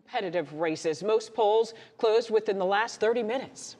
Competitive races. Most polls closed within the last 30 minutes.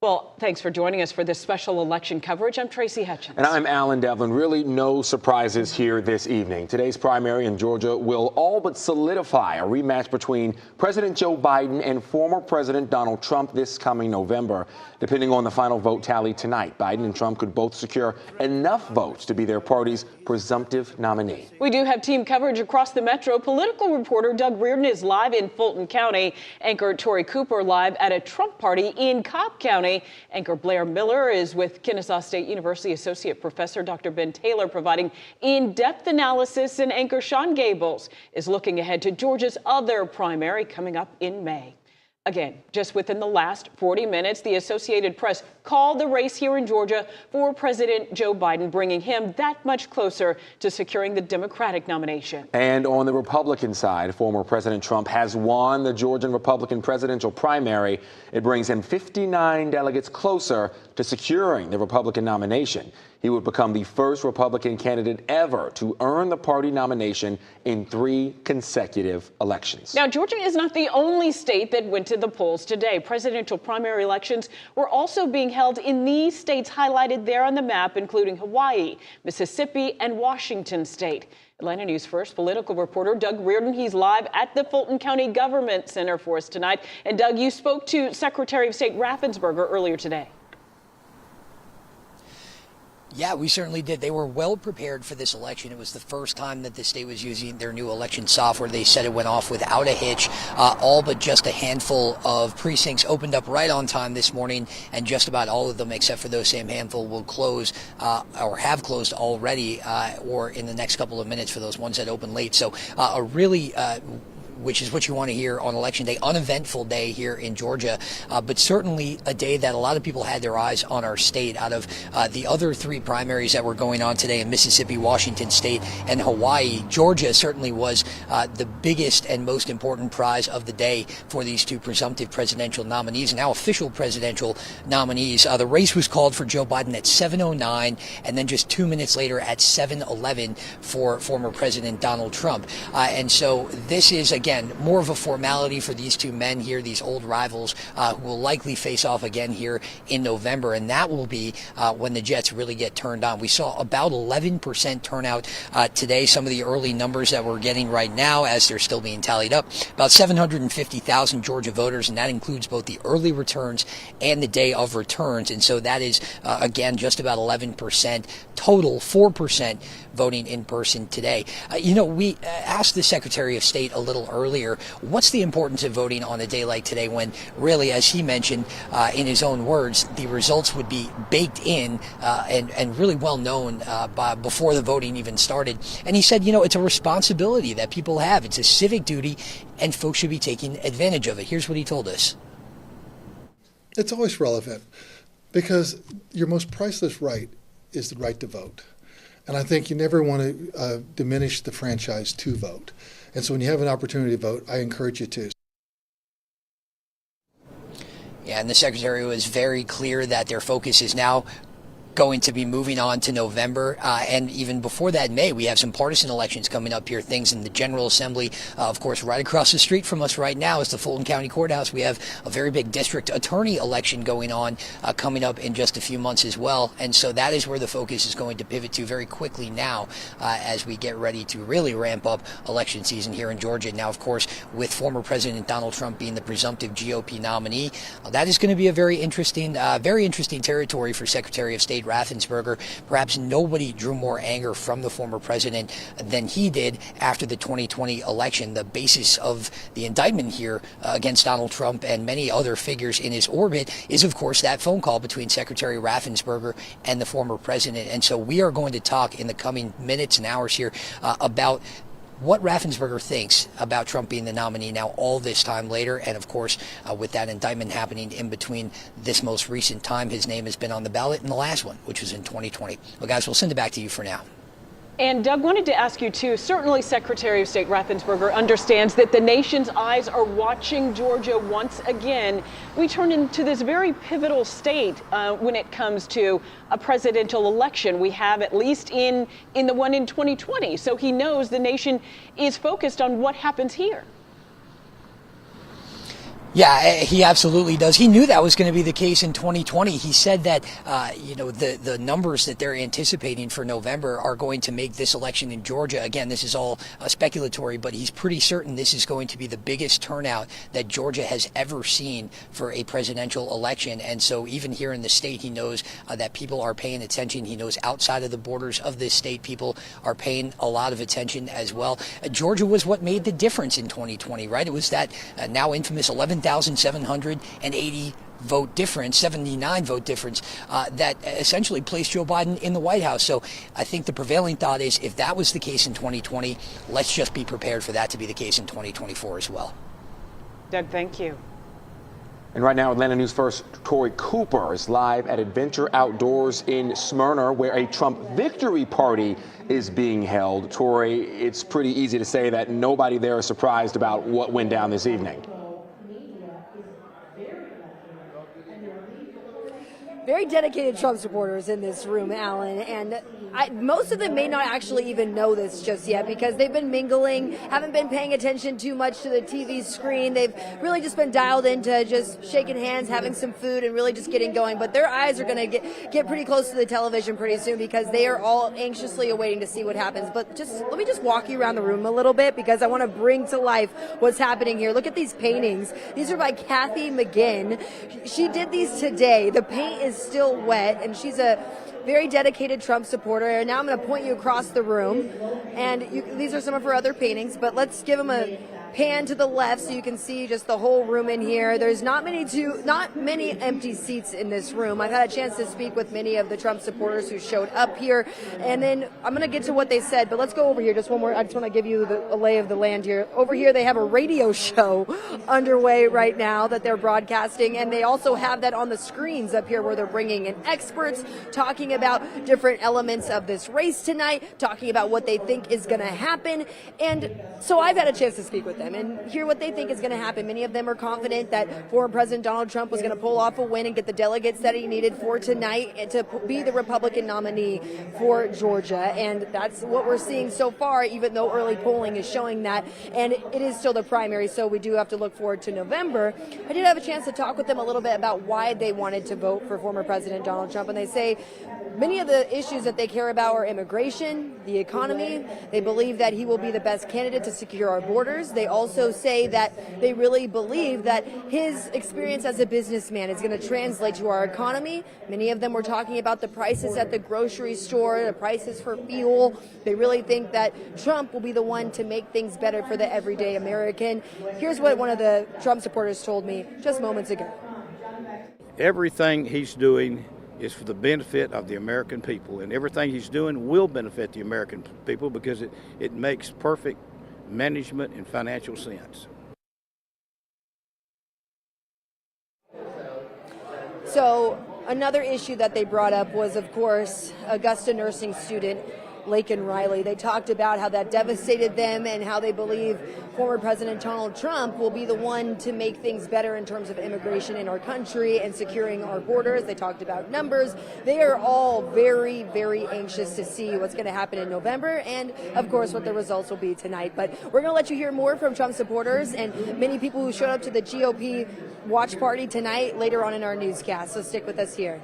Well, thanks for joining us for this special election coverage. I'm Tracy Hutchins. And I'm Alan Devlin. Really no surprises here this evening. Today's primary in Georgia will all but solidify a rematch between President Joe Biden and former President Donald Trump this coming November. Depending on the final vote tally tonight, Biden and Trump could both secure enough votes to be their party's presumptive nominee. We do have team coverage across the metro. Political reporter Doug Reardon is live in Fulton County. Anchor Tory Cooper live at a Trump party in Cobb County. Anchor Blair Miller is with Kennesaw State University Associate Professor Dr. Ben Taylor providing in-depth analysis. And anchor Sean Gables is looking ahead to Georgia's other primary coming up in May. Again, just within the last 40 minutes, the Associated Press called the race here in Georgia for President Joe Biden, bringing him that much closer to securing the Democratic nomination. And on the Republican side, former President Trump has won the Georgian Republican presidential primary. It brings him 59 delegates closer to securing the Republican nomination. He would become the first Republican candidate ever to earn the party nomination in 3 consecutive elections. Now, Georgia is not the only state that went to the polls today. Presidential primary elections were also being held in these states highlighted there on the map, including Hawaii, Mississippi, and Washington state. Atlanta News First political reporter Doug Reardon. He's live at the Fulton County Government Center for us tonight. And Doug, you spoke to Secretary of State Raffensberger earlier today. Yeah, we certainly did. They were well prepared for this election. It was the first time that the state was using their new election software. They said it went off without a hitch. All but just a handful of precincts opened up right on time this morning, and just about all of them, except for those same handful, will close or have closed already or in the next couple of minutes for those ones that open late. So a really which is what you want to hear on Election Day. Uneventful day here in Georgia, but certainly a day that a lot of people had their eyes on our state. Out of the other 3 primaries that were going on today in Mississippi, Washington State, and Hawaii, Georgia certainly was the biggest and most important prize of the day for these 2 presumptive presidential nominees, now official presidential nominees. The race was called for Joe Biden at 7:09, and then just 2 minutes later at 7:11 for former President Donald Trump. And so this is, again, more of a formality for these 2 men here, these old rivals who will likely face off again here in November, and that will be when the Jets really get turned on. We saw about 11% turnout today. Some of the early numbers that we're getting right now, as they're still being tallied up, about 750,000 Georgia voters, and that includes both the early returns and the day of returns. And so that is, again, just about 11% total, 4% voting in person today. We asked the Secretary of State a little earlier, what's the importance of voting on a day like today when really, as he mentioned in his own words, the results would be baked in and really well known before the voting even started. And he said, it's a responsibility that people have. It's a civic duty, and folks should be taking advantage of it. Here's what he told us. It's always relevant because your most priceless right is the right to vote. And I think you never want to diminish the franchise to vote. And so when you have an opportunity to vote, I encourage you to. Yeah, and the Secretary was very clear that their focus is now going to be moving on to November, and even before that, May. We have some partisan elections coming up here, things in the General Assembly. Of course, right across the street from us right now is the Fulton County Courthouse. We have a very big district attorney election going on coming up in just a few months as well, and so that is where the focus is going to pivot to very quickly now as we get ready to really ramp up election season here in Georgia. Now, of course, with former President Donald Trump being the presumptive GOP nominee, that is going to be a very interesting territory for Secretary of State Raffensberger. Perhaps nobody drew more anger from the former president than he did after the 2020 election. The basis of the indictment here against Donald Trump and many other figures in his orbit is, of course, that phone call between Secretary Raffensberger and the former president. And so we are going to talk in the coming minutes and hours here about what Raffensberger thinks about Trump being the nominee now all this time later. And of course, with that indictment happening in between this most recent time, his name has been on the ballot in the last one, which was in 2020. Well, guys, we'll send it back to you for now. And Doug, wanted to ask you too, certainly Secretary of State Raffensberger understands that the nation's eyes are watching Georgia once again. We turn into this very pivotal state when it comes to a presidential election. We have at least in the one in 2020. So he knows the nation is focused on what happens here. Yeah, he absolutely does. He knew that was going to be the case in 2020. He said that, the numbers that they're anticipating for November are going to make this election in Georgia. Again, this is all speculatory, but he's pretty certain this is going to be the biggest turnout that Georgia has ever seen for a presidential election. And so even here in the state, he knows that people are paying attention. He knows outside of the borders of this state, people are paying a lot of attention as well. Georgia was what made the difference in 2020, right? It was that now infamous 11,780 vote difference, 79 vote difference, that essentially placed Joe Biden in the White House. So I think the prevailing thought is if that was the case in 2020, let's just be prepared for that to be the case in 2024 as well. Doug, thank you. And right now, Atlanta News First Tory Cooper is live at Adventure Outdoors in Smyrna, where a Trump victory party is being held. Tory, it's pretty easy to say that nobody there is surprised about what went down this evening. Very dedicated Trump supporters in this room, Alan, and most of them may not actually even know this just yet because they've been mingling, haven't been paying attention too much to the TV screen. They've really just been dialed into just shaking hands, having some food, and really just getting going. But their eyes are going to get pretty close to the television pretty soon because they are all anxiously awaiting to see what happens. But let me just walk you around the room a little bit because I want to bring to life what's happening here. Look at these paintings. These are by Kathy McGinn. She did these today. The paint is still wet, and she's a very dedicated Trump supporter. And now I'm going to point you across the room, and these are some of her other paintings, but let's give them a pan to the left so you can see just the whole room in here. There's not many empty seats in this room. I've had a chance to speak with many of the Trump supporters who showed up here, and then I'm going to get to what they said, but let's go over here just one more. I just want to give you the lay of the land here. Over here they have a radio show underway right now that they're broadcasting, and they also have that on the screens up here where they're bringing in experts talking about different elements of this race tonight, talking about what they think is going to happen. And so I've had a chance to speak with them and hear what they think is going to happen. Many of them are confident that former President Donald Trump was going to pull off a win and get the delegates that he needed for tonight and to be the Republican nominee for Georgia. And that's what we're seeing so far, even though early polling is showing that. And it is still the primary, so we do have to look forward to November. I did have a chance to talk with them a little bit about why they wanted to vote for former President Donald Trump. And they say many of the issues that they care about are immigration, the economy. They believe that he will be the best candidate to secure our borders. They also say that they really believe that his experience as a businessman is going to translate to our economy. Many of them were talking about the prices at the grocery store, the prices for fuel. They really think that Trump will be the one to make things better for the everyday American. Here's what one of the Trump supporters told me just moments ago. Everything he's doing is for the benefit of the American people, and everything he's doing will benefit the American people because it makes perfect management and financial sense. So another issue that they brought up was, of course, Augusta nursing student Laken Riley. They talked about how that devastated them and how they believe former President Donald Trump will be the one to make things better in terms of immigration in our country and securing our borders. They talked about numbers. They are all very, very anxious to see what's going to happen in November and, of course, what the results will be tonight. But we're going to let you hear more from Trump supporters and many people who showed up to the GOP watch party tonight later on in our newscast. So stick with us here.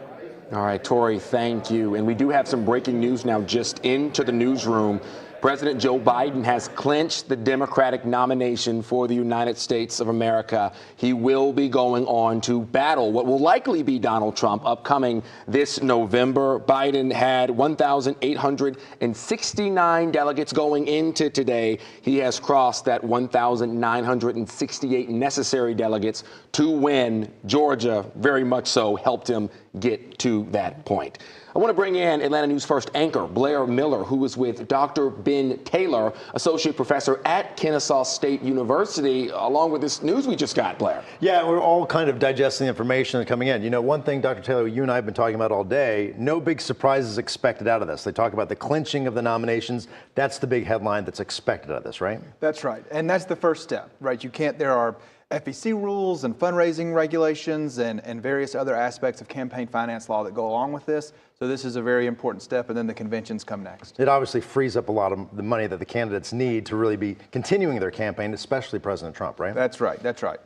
All right, Tory, thank you. And we do have some breaking news now just into the newsroom. President Joe Biden has clinched the Democratic nomination for the United States of America. He will be going on to battle what will likely be Donald Trump upcoming this November. Biden had 1,869 delegates going into today. He has crossed that 1,968 necessary delegates to win. Georgia, very much so, helped him get to that point. I want to bring in Atlanta News First anchor Blair Miller, who is with Dr. Ben Taylor, associate professor at Kennesaw State University, along with this news we just got, Blair. Yeah, we're all kind of digesting the information coming in. You know, one thing, Dr. Taylor, you and I have been talking about all day, no big surprises expected out of this. They talk about the clinching of the nominations. That's the big headline that's expected out of this, right? That's right. And that's the first step, right? There are FEC rules and fundraising regulations and various other aspects of campaign finance law that go along with this. So this is a very important step, and then the conventions come next. It obviously frees up a lot of the money that the candidates need to really be continuing their campaign, especially President Trump, right? That's right. That's right.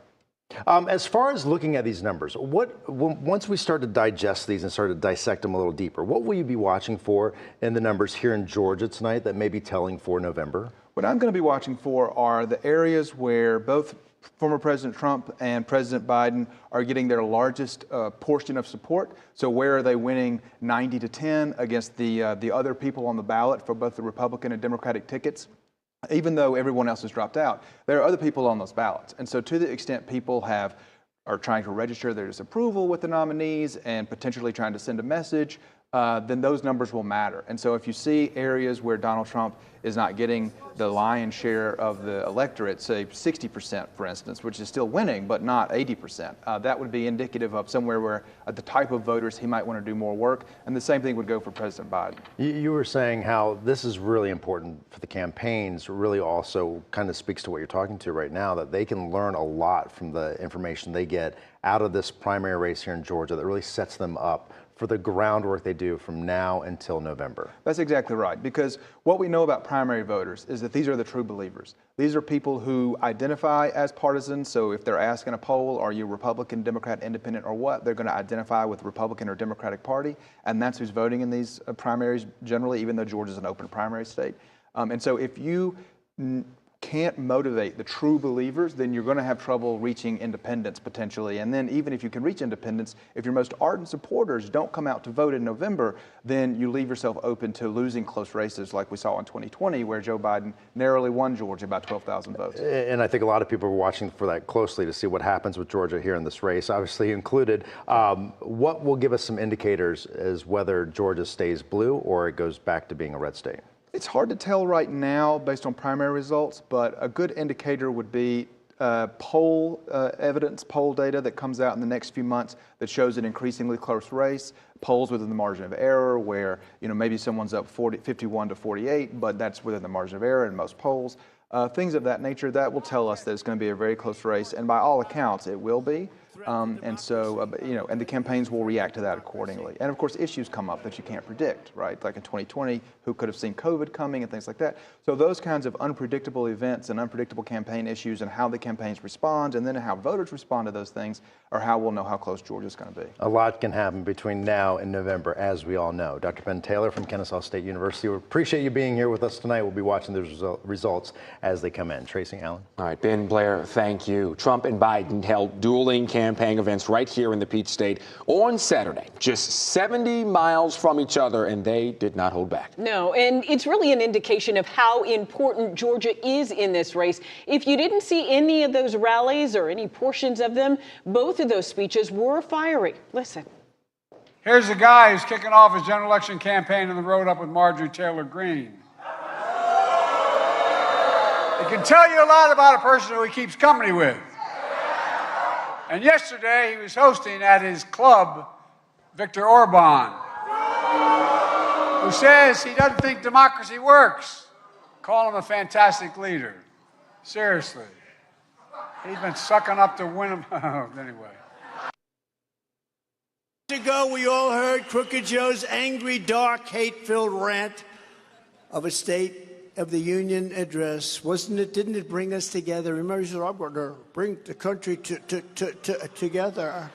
As far as looking at these numbers, once we start to digest these and start to dissect them a little deeper, what will you be watching for in the numbers here in Georgia tonight that may be telling for November? What I'm going to be watching for are the areas where both former President Trump and President Biden are getting their largest portion of support. So where are they winning 90-10 against the other people on the ballot for both the Republican and Democratic tickets? Even though everyone else has dropped out, there are other people on those ballots. And so to the extent people are trying to register their disapproval with the nominees and potentially trying to send a message, then those numbers will matter. And so if you see areas where Donald Trump is not getting the lion's share of the electorate, say 60%, for instance, which is still winning, but not 80%, that would be indicative of somewhere where the type of voters he might want to do more work. And the same thing would go for President Biden. You were saying how this is really important for the campaigns, really also kind of speaks to what you're talking to right now, that they can learn a lot from the information they get out of this primary race here in Georgia that really sets them up for the groundwork they do from now until November. That's exactly right, because what we know about primary voters is that these are the true believers. These are people who identify as partisans, so if they're asked in a poll, are you Republican, Democrat, Independent, or what, they're going to identify with the Republican or Democratic Party, and that's who's voting in these primaries generally, even though Georgia's an open primary state. And so if you can't motivate the true believers, then you're going to have trouble reaching independents potentially. And then even if you can reach independents, if your most ardent supporters don't come out to vote in November, then you leave yourself open to losing close races like we saw in 2020, where Joe Biden narrowly won Georgia by 12,000 votes. And I think a lot of people are watching for that closely to see what happens with Georgia here in this race, obviously included. What will give us some indicators as whether Georgia stays blue or it goes back to being a red state? It's hard to tell right now based on primary results, but a good indicator would be poll evidence, poll data that comes out in the next few months that shows an increasingly close race, polls within the margin of error where maybe someone's up 51 to 48, but that's within the margin of error in most polls. Things of that nature, that will tell us that it's going to be a very close race, and by all accounts, it will be. And so, and the campaigns will react to that accordingly. And of course, issues come up that you can't predict, right? Like in 2020, who could have seen COVID coming and things like that. So those kinds of unpredictable events and unpredictable campaign issues and how the campaigns respond and then how voters respond to those things are how we'll know how close Georgia's going to be. A lot can happen between now and November, as we all know. Dr. Ben Taylor from Kennesaw State University, we appreciate you being here with us tonight. We'll be watching the results as they come in. Tracy, Allen. All right, Ben, Blair, thank you. Trump and Biden held dueling campaign events right here in the Peach State on Saturday, just 70 miles from each other, and they did not hold back. No, and it's really an indication of how important Georgia is in this race. If you didn't see any of those rallies or any portions of them, both of those speeches were fiery. Listen. Here's a guy who's kicking off his general election campaign on the road up with Marjorie Taylor Greene. It can tell you a lot about a person who he keeps company with. And yesterday, he was hosting at his club, Viktor Orban, who says he doesn't think democracy works. Call him a fantastic leader. Seriously. He's been sucking up to win him. Anyway. Ago, we all heard Crooked Joe's angry, dark, hate-filled rant of a State of the Union address. Didn't it bring us together? Remember, he said, I'm going to bring the country together.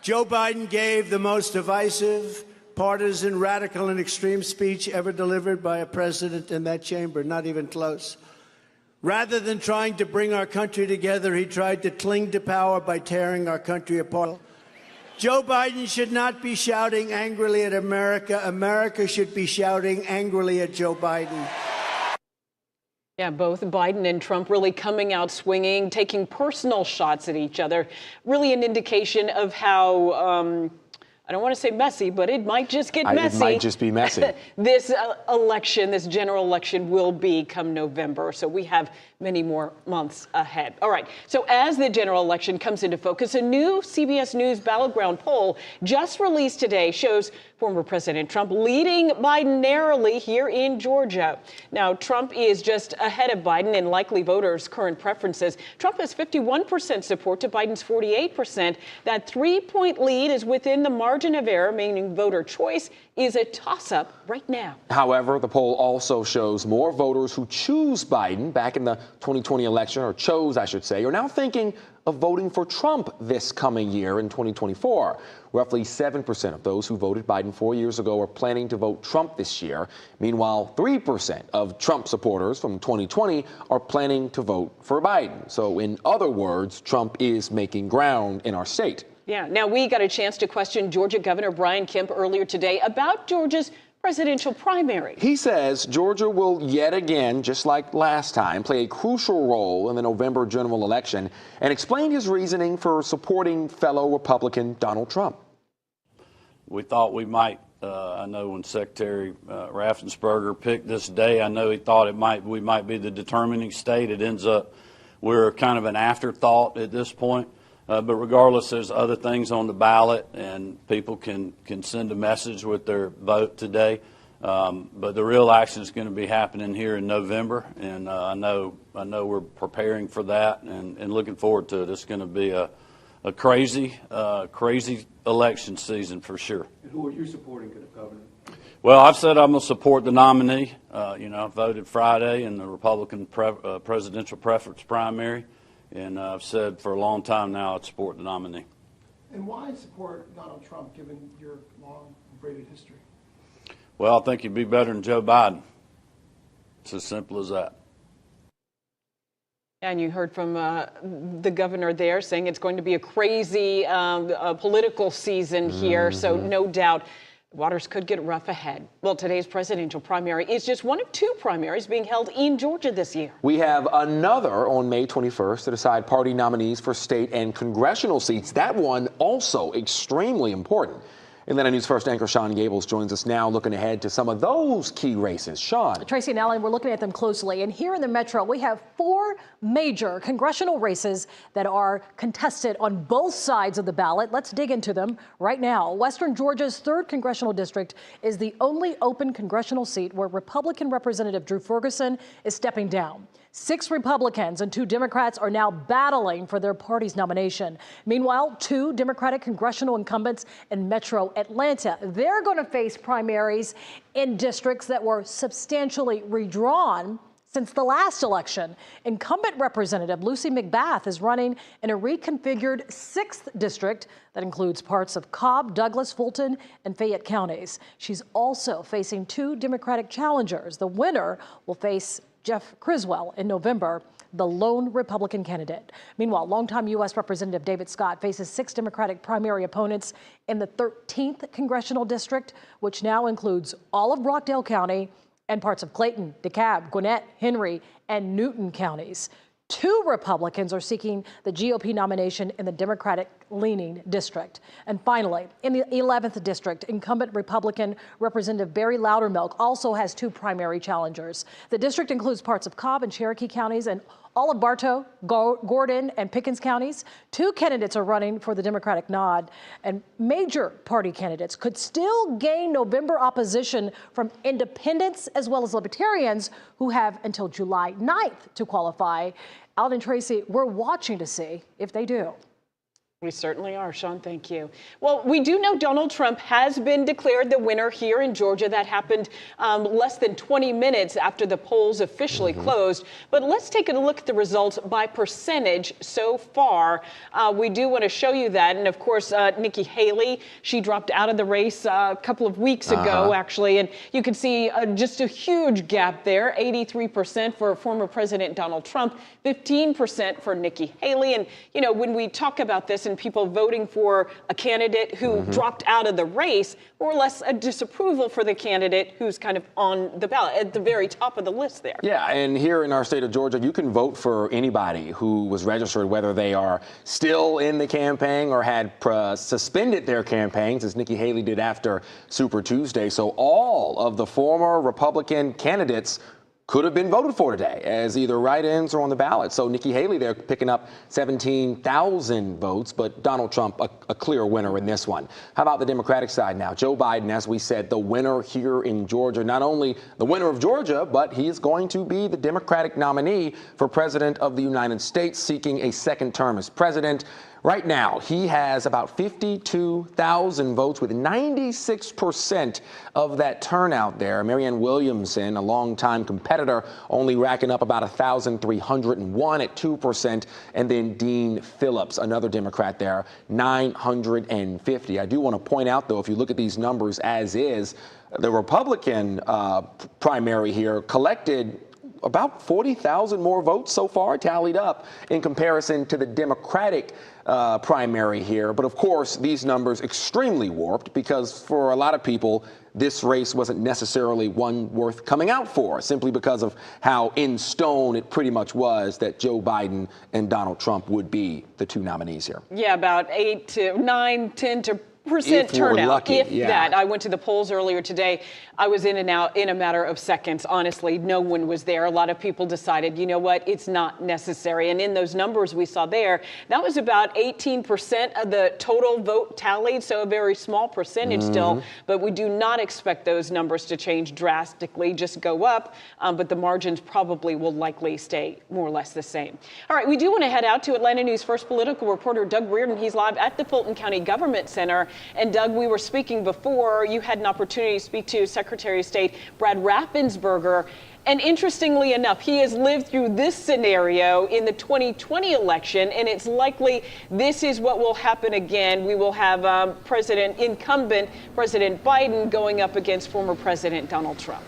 Joe Biden gave the most divisive, partisan, radical, and extreme speech ever delivered by a president in that chamber, not even close. Rather than trying to bring our country together, he tried to cling to power by tearing our country apart. Joe Biden should not be shouting angrily at America. America should be shouting angrily at Joe Biden. Yeah, both Biden and Trump really coming out swinging, taking personal shots at each other. Really an indication of how, I don't want to say messy, but it might just get messy. It might just be messy. This election, this general election will be come November. So we have many more months ahead. All right. So as the general election comes into focus, a new CBS News battleground poll just released today shows former President Trump leading Biden narrowly here in Georgia. Now, Trump is just ahead of Biden in likely voters' current preferences. Trump has 51% support to Biden's 48%. That 3-point lead is within the margin of error, meaning voter choice is a toss-up right now. However, the poll also shows more voters who choose Biden back in the 2020 election, or chose, I should say, are now thinking of voting for Trump this coming year in 2024. Roughly 7% of those who voted Biden 4 years ago are planning to vote Trump this year. Meanwhile, 3% of Trump supporters from 2020 are planning to vote for Biden. So in other words, Trump is making ground in our state. Yeah, now we got a chance to question Georgia Governor Brian Kemp earlier today about Georgia's presidential primary. He says Georgia will yet again, just like last time, play a crucial role in the November general election, and explained his reasoning for supporting fellow Republican Donald Trump. We thought we might, I know when Secretary Raffensberger picked this day, I know he thought we might be the determining state. It ends up we're kind of an afterthought at this point. But regardless, there's other things on the ballot, and people can send a message with their vote today. But the real action is going to be happening here in November, and I know we're preparing for that and looking forward to it. It's going to be a crazy election season for sure. And who are you supporting, Governor? Well, I've said I'm going to support the nominee. I voted Friday in the Republican presidential preference primary. And I've said for a long time now I'd support the nominee. And why support Donald Trump, given your long, braided history? Well, I think he'd be better than Joe Biden. It's as simple as that. And you heard from the governor there saying it's going to be a crazy political season here, so no doubt waters could get rough ahead. Well, today's presidential primary is just one of two primaries being held in Georgia this year. We have another on May 21st to decide party nominees for state and congressional seats. That one also extremely important. Atlanta News First anchor Sean Gables joins us now, looking ahead to some of those key races. Sean. Tracy and Alan, we're looking at them closely. And here in the metro, we have 4 major congressional races that are contested on both sides of the ballot. Let's dig into them right now. Western Georgia's 3rd congressional district is the only open congressional seat where Republican Representative Drew Ferguson is stepping down. 6 Republicans and 2 Democrats are now battling for their party's nomination. Meanwhile, 2 Democratic congressional incumbents in Metro Atlanta, they're going to face primaries in districts that were substantially redrawn since the last election. Incumbent Representative Lucy McBath is running in a reconfigured 6th district that includes parts of Cobb, Douglas, Fulton, and Fayette counties. She's also facing 2 Democratic challengers. The winner will face Jeff Criswell in November, the lone Republican candidate. Meanwhile, longtime U.S. Representative David Scott faces 6 Democratic primary opponents in the 13th congressional district, which now includes all of Rockdale County and parts of Clayton, DeKalb, Gwinnett, Henry, and Newton counties. 2 Republicans are seeking the GOP nomination in the Democratic-leaning district. And finally, in the 11th district, incumbent Republican Representative Barry Loudermilk also has 2 primary challengers. The district includes parts of Cobb and Cherokee counties and all of Bartow, Gordon, and Pickens counties. 2 candidates are running for the Democratic nod, and major party candidates could still gain November opposition from independents as well as libertarians who have until July 9th to qualify. Alan and Tracy, we're watching to see if they do. We certainly are, Sean. Thank you. Well, we do know Donald Trump has been declared the winner here in Georgia. That happened less than 20 minutes after the polls officially closed. But let's take a look at the results by percentage so far. We do want to show you that. And of course, Nikki Haley, she dropped out of the race a couple of weeks ago, actually. And you can see just a huge gap there. 83% for former President Donald Trump, 15% for Nikki Haley. And, you know, when we talk about this, and people voting for a candidate who dropped out of the race, more or less a disapproval for the candidate who's kind of on the ballot at the very top of the list there. Yeah, and here in our state of Georgia, you can vote for anybody who was registered, whether they are still in the campaign or had suspended their campaigns, as Nikki Haley did after Super Tuesday. So all of the former Republican candidates could have been voted for today as either write-ins or on the ballot. So Nikki Haley there picking up 17,000 votes, but Donald Trump a clear winner in this one. How about the Democratic side now? Joe Biden, as we said, the winner here in Georgia. Not only the winner of Georgia, but he is going to be the Democratic nominee for President of the United States, seeking a second term as president. Right now, he has about 52,000 votes with 96% of that turnout there. Marianne Williamson, a longtime competitor, only racking up about 1,301 at 2%. And then Dean Phillips, another Democrat there, 950. I do want to point out, though, if you look at these numbers as is, the Republican primary here collected about 40,000 more votes so far, tallied up, in comparison to the Democratic primary here. But of course, these numbers extremely warped because for a lot of people, this race wasn't necessarily one worth coming out for, simply because of how in stone it pretty much was that Joe Biden and Donald Trump would be the two nominees here. Yeah, about 8 to 9, 10 to percent turnout, lucky, if that. I went to the polls earlier today. I was in and out in a matter of seconds. Honestly, no one was there. A lot of people decided, you know what, it's not necessary. And in those numbers we saw there, that was about 18% of the total vote tallied, so a very small percentage still. But we do not expect those numbers to change drastically, just go up. But the margins probably will likely stay more or less the same. All right, we do want to head out to Atlanta News First political reporter Doug Reardon. He's live at the Fulton County Government Center. And Doug, we were speaking before. You had an opportunity to speak to Secretary of State Brad Raffensberger. And interestingly enough, he has lived through this scenario in the 2020 election, and it's likely this is what will happen again. We will have incumbent President Biden going up against former President Donald Trump.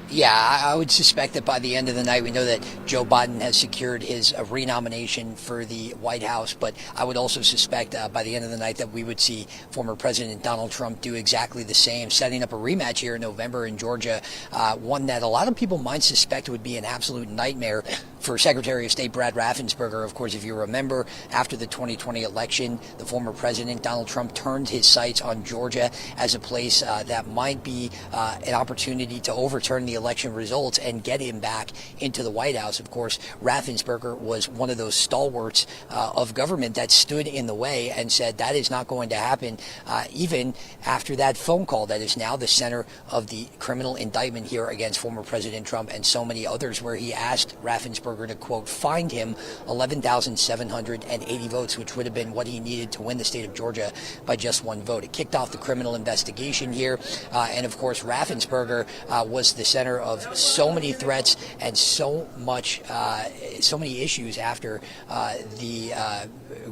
Yeah, I would suspect that by the end of the night, we know that Joe Biden has secured his renomination for the White House. But I would also suspect by the end of the night that we would see former President Donald Trump do exactly the same, setting up a rematch here in November in Georgia, one that a lot of people might suspect would be an absolute nightmare for Secretary of State Brad Raffensperger. Of course, if you remember, after the 2020 election, the former president, Donald Trump, turned his sights on Georgia as a place that might be an opportunity to overturn the election results and get him back into the White House. Of course, Raffensperger was one of those stalwarts of government that stood in the way and said that is not going to happen, even after that phone call that is now the center of the criminal indictment here against former President Trump and so many others, where he asked Raffensperger to, quote, find him 11,780 votes, which would have been what he needed to win the state of Georgia by just one vote. It kicked off the criminal investigation here. And of course, Raffensperger was the center of so many threats and so many issues after the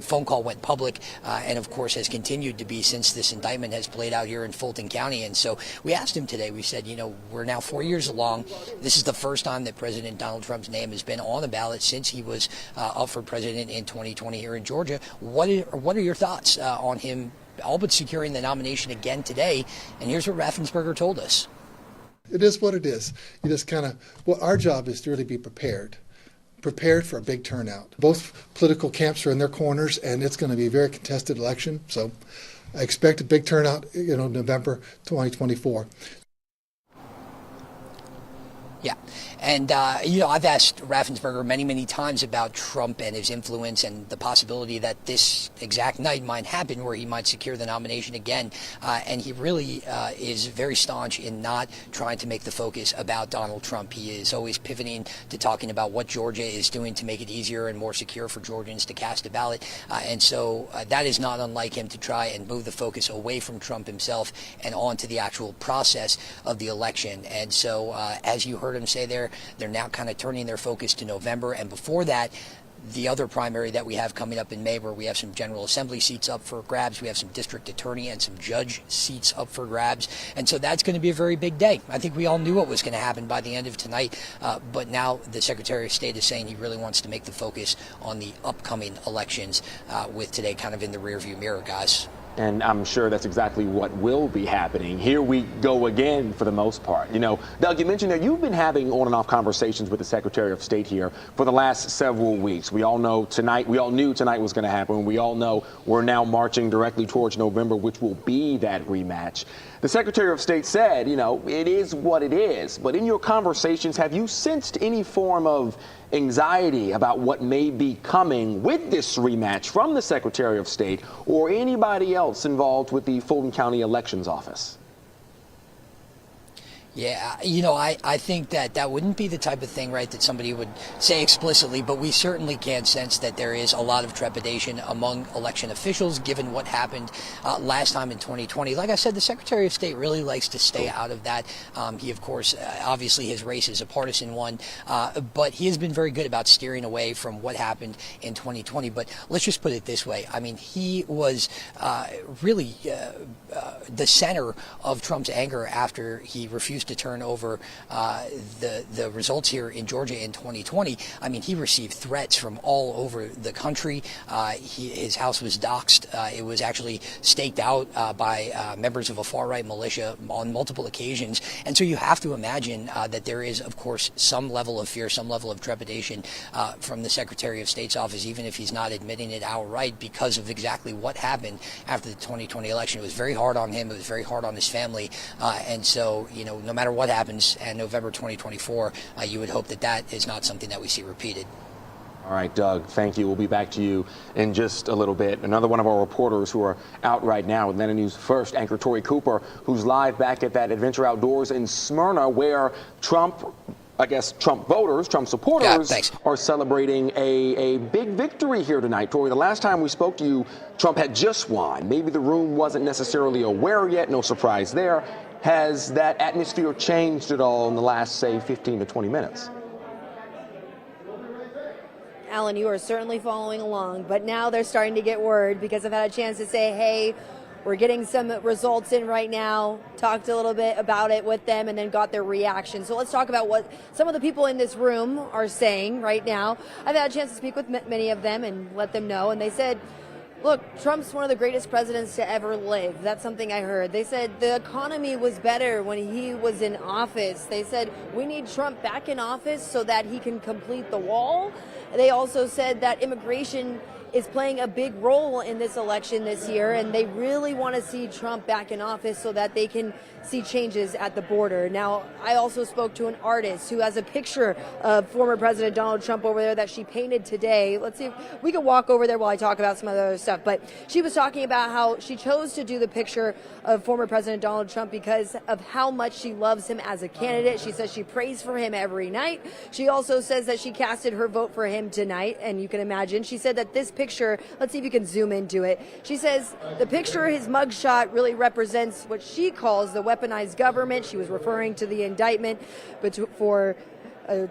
phone call went public, and of course has continued to be since this indictment has played out here in Fulton County. And so we asked him today, we said, you know, we're now 4 years along. This is the first time that President Donald Trump's name has been on the ballot since he was up for president in 2020 here in Georgia. What are your thoughts on him all but securing the nomination again today? And here's what Raffensperger told us. It is what it is. You just our job is to really be prepared for a big turnout. Both political camps are in their corners, and it's going to be a very contested election. So I expect a big turnout, November 2024. Yeah. And, I've asked Raffensperger many, many times about Trump and his influence and the possibility that this exact night might happen where he might secure the nomination again. And he really is very staunch in not trying to make the focus about Donald Trump. He is always pivoting to talking about what Georgia is doing to make it easier and more secure for Georgians to cast a ballot. And so that is not unlike him to try and move the focus away from Trump himself and on to the actual process of the election. And so as you heard him say there, they're now kind of turning their focus to November. And before that, the other primary that we have coming up in May, where we have some General Assembly seats up for grabs, we have some district attorney and some judge seats up for grabs. And so that's going to be a very big day. I think we all knew what was going to happen by the end of tonight. But now the Secretary of State is saying he really wants to make the focus on the upcoming elections, with today kind of in the rearview mirror, guys. And I'm sure that's exactly what will be happening. Here we go again for the most part. Doug, you mentioned that you've been having on and off conversations with the Secretary of State here for the last several weeks. We all knew tonight was going to happen. We all know we're now marching directly towards November, which will be that rematch. The Secretary of State said, it is what it is. But in your conversations, have you sensed any form of anxiety about what may be coming with this rematch from the Secretary of State or anybody else involved with the Fulton County Elections Office? Yeah, you know, I think that wouldn't be the type of thing, right, that somebody would say explicitly, but we certainly can sense that there is a lot of trepidation among election officials given what happened last time in 2020. Like I said, the Secretary of State really likes to stay out of that. He, of course, obviously his race is a partisan one, but he has been very good about steering away from what happened in 2020. But let's just put it this way. I mean, he was really the center of Trump's anger after he refused to turn over the results here in Georgia in 2020. I mean, he received threats from all over the country. His house was doxxed. It was actually staked out by members of a far-right militia on multiple occasions. And so you have to imagine that there is, of course, some level of fear, some level of trepidation from the Secretary of State's office, even if he's not admitting it outright, because of exactly what happened after the 2020 election. It was very hard on him. It was very hard on his family. And so, you know, no matter what happens in November 2024, you would hope that that is not something that we see repeated. All right, Doug, thank you. We'll be back to you in just a little bit. Another one of our reporters who are out right now, Atlanta News First anchor Tory Cooper, who's live back at that Adventure Outdoors in Smyrna, where Trump voters, Trump supporters are celebrating a big victory here tonight. Tory, the last time we spoke to you, Trump had just won. Maybe the room wasn't necessarily aware yet. No surprise there. Has that atmosphere changed at all in the last, say, 15 to 20 minutes? Alan, you are certainly following along, but now they're starting to get word because I've had a chance to say, hey, we're getting some results in right now, talked a little bit about it with them, and then got their reaction. So let's talk about what some of the people in this room are saying right now. I've had a chance to speak with many of them and let them know, and they said, look, Trump's one of the greatest presidents to ever live. That's something I heard. They said the economy was better when he was in office. They said we need Trump back in office so that he can complete the wall. They also said that immigration is playing a big role in this election this year, and they really want to see Trump back in office so that they can see changes at the border. Now, I also spoke to an artist who has a picture of former President Donald Trump over there that she painted today. Let's see if we can walk over there while I talk about some of the other stuff. But she was talking about how she chose to do the picture of former President Donald Trump because of how much she loves him as a candidate. She says she prays for him every night. She also says that she casted her vote for him tonight, and you can imagine. She said that this picture, let's see if you can zoom into it. She says the picture, his mugshot, really represents what she calls the weaponized government. She was referring to the indictment for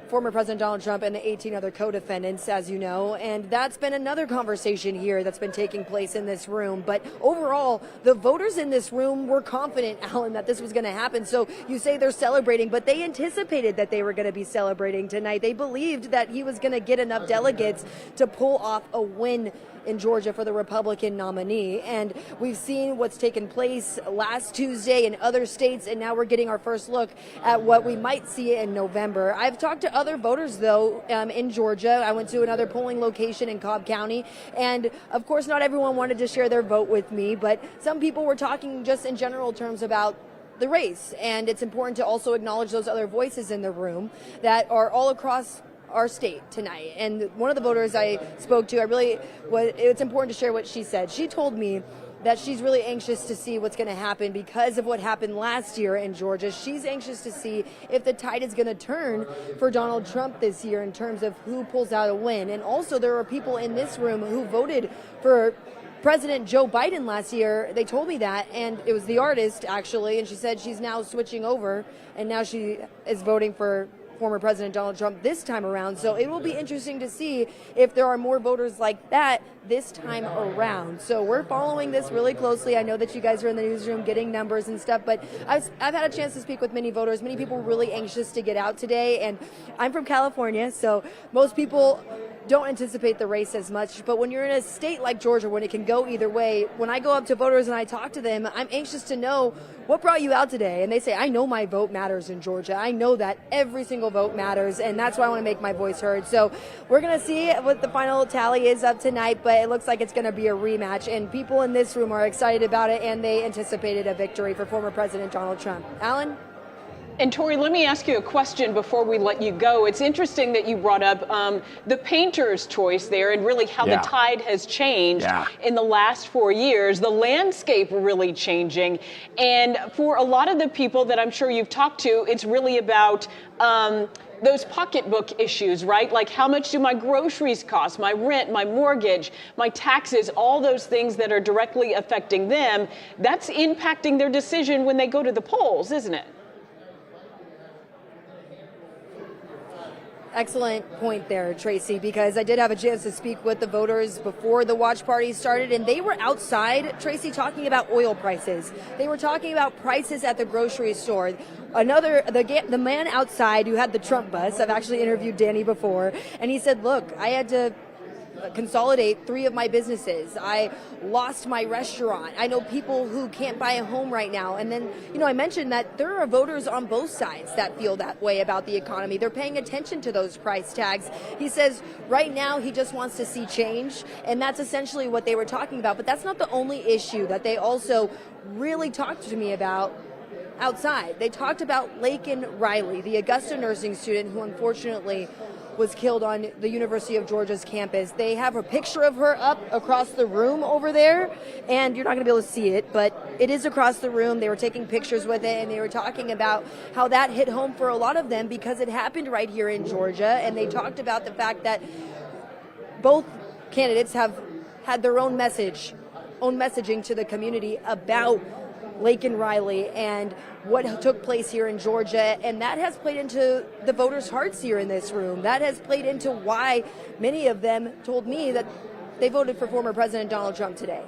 former President Donald Trump and the 18 other co-defendants, as you know, and that's been another conversation here that's been taking place in this room. But overall, the voters in this room were confident, Alan, that this was going to happen. So you say they're celebrating, but they anticipated that they were going to be celebrating tonight. They believed that he was going to get enough delegates to pull off a win in Georgia for the Republican nominee. And we've seen what's taken place last Tuesday in other states, and now we're getting our first look at what we might see in November. I've talked to other voters, though, in Georgia. I went to another polling location in Cobb County, and of course not everyone wanted to share their vote with me, but some people were talking just in general terms about the race. And it's important to also acknowledge those other voices in the room that are all across our state tonight. And one of the voters I spoke to, it's important to share what she said. She told me that she's really anxious to see what's going to happen because of what happened last year in Georgia. She's anxious to see if the tide is going to turn for Donald Trump this year in terms of who pulls out a win. And also there are people in this room who voted for President Joe Biden last year. They told me that, and it was the artist, actually, and she said she's now switching over, and now she is voting for former President Donald Trump this time around. So it will be interesting to see if there are more voters like that this time around. So we're following this really closely. I know that you guys are in the newsroom getting numbers and stuff, but I've had a chance to speak with many voters. Many people were really anxious to get out today, and I'm from California, so most people don't anticipate the race as much. But when you're in a state like Georgia, when it can go either way, when I go up to voters and I talk to them, I'm anxious to know what brought you out today. And they say, I know my vote matters in Georgia. I know that every single vote matters, and that's why I want to make my voice heard. So we're going to see what the final tally is up tonight, but it looks like it's going to be a rematch, and people in this room are excited about it, and they anticipated a victory for former President Donald Trump. Alan? And Tory, let me ask you a question before we let you go. It's interesting that you brought up the painter's choice there and really how the tide has changed in the last 4 years, the landscape really changing. And for a lot of the people that I'm sure you've talked to, it's really about those pocketbook issues, right? Like how much do my groceries cost, my rent, my mortgage, my taxes, all those things that are directly affecting them. That's impacting their decision when they go to the polls, isn't it? Excellent point there, Tracy, because I did have a chance to speak with the voters before the watch party started, and they were outside, Tracy, talking about oil prices. They were talking about prices at the grocery store. The man outside who had the Trump bus, I've actually interviewed Danny before, and he said, look, I had to consolidate 3 of my businesses. I lost my restaurant. I know people who can't buy a home right now. And then, I mentioned that there are voters on both sides that feel that way about the economy. They're paying attention to those price tags. He says right now he just wants to see change. And that's essentially what they were talking about. But that's not the only issue that they also really talked to me about outside. They talked about Laken Riley, the Augusta nursing student who unfortunately was killed on the University of Georgia's campus. They have a picture of her up across the room over there, and you're not going to be able to see it, but it is across the room. They were taking pictures with it, and they were talking about how that hit home for a lot of them because it happened right here in Georgia, and they talked about the fact that both candidates have had their own messaging to the community about Laken Riley and what took place here in Georgia, and that has played into the voters' hearts here in this room. That has played into why many of them told me that they voted for former President Donald Trump today.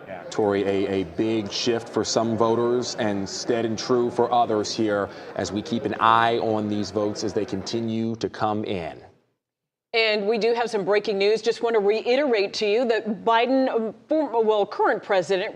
Yeah, Tory, a big shift for some voters and steady and true for others here as we keep an eye on these votes as they continue to come in. And we do have some breaking news. Just want to reiterate to you that current president,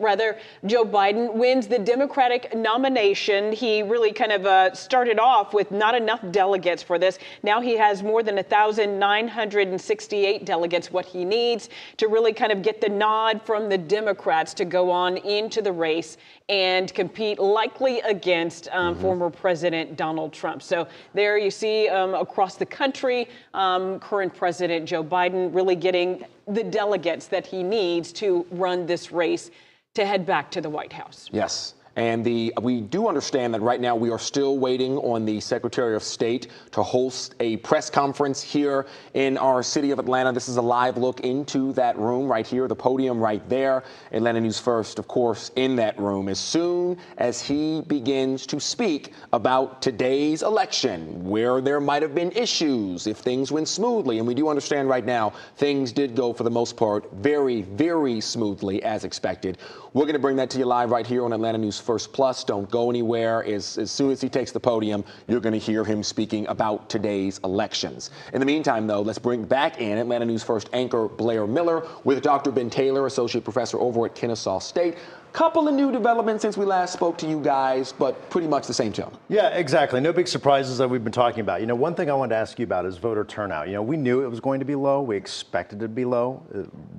Joe Biden, wins the Democratic nomination. He really kind of started off with not enough delegates for this. Now he has more than 1,968 delegates, what he needs to really kind of get the nod from the Democrats to go on into the race and compete likely against former President Donald Trump. So there you see across the country, current President Joe Biden really getting the delegates that he needs to run this race to head back to the White House. Yes. And we do understand that right now we are still waiting on the Secretary of State to host a press conference here in our city of Atlanta. This is a live look into that room right here, the podium right there. Atlanta News First, of course, in that room. As soon as he begins to speak about today's election, where there might have been issues, if things went smoothly, and we do understand right now things did go for the most part very, very smoothly as expected. We're going to bring that to you live right here on Atlanta News First Plus. Don't go anywhere. As soon as he takes the podium, you're going to hear him speaking about today's elections. In the meantime, though, let's bring back in Atlanta News First anchor Blair Miller with Dr. Ben Taylor, associate professor over at Kennesaw State. Couple of new developments since we last spoke to you guys, but pretty much the same tone. Yeah, exactly. No big surprises that we've been talking about. One thing I wanted to ask you about is voter turnout. We knew it was going to be low. We expected it to be low.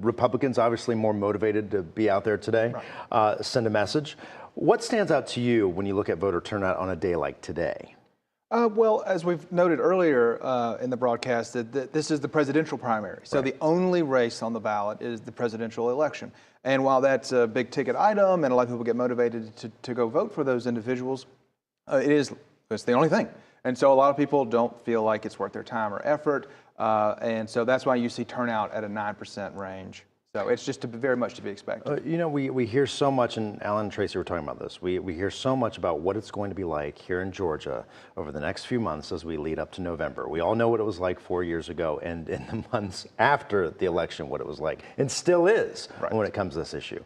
Republicans obviously more motivated to be out there today, send a message. What stands out to you when you look at voter turnout on a day like today? Well, as we've noted earlier in the broadcast, that this is the presidential primary. So the only race on the ballot is the presidential election. And while that's a big ticket item and a lot of people get motivated to go vote for those individuals, it's the only thing. And so a lot of people don't feel like it's worth their time or effort. And so that's why you see turnout at a 9% range. So it's just very much to be expected. We hear so much, and Alan and Tracy were talking about this, we hear so much about what it's going to be like here in Georgia over the next few months as we lead up to November. We all know what it was like 4 years ago, and in the months after the election, what it was like, and still is when it comes to this issue.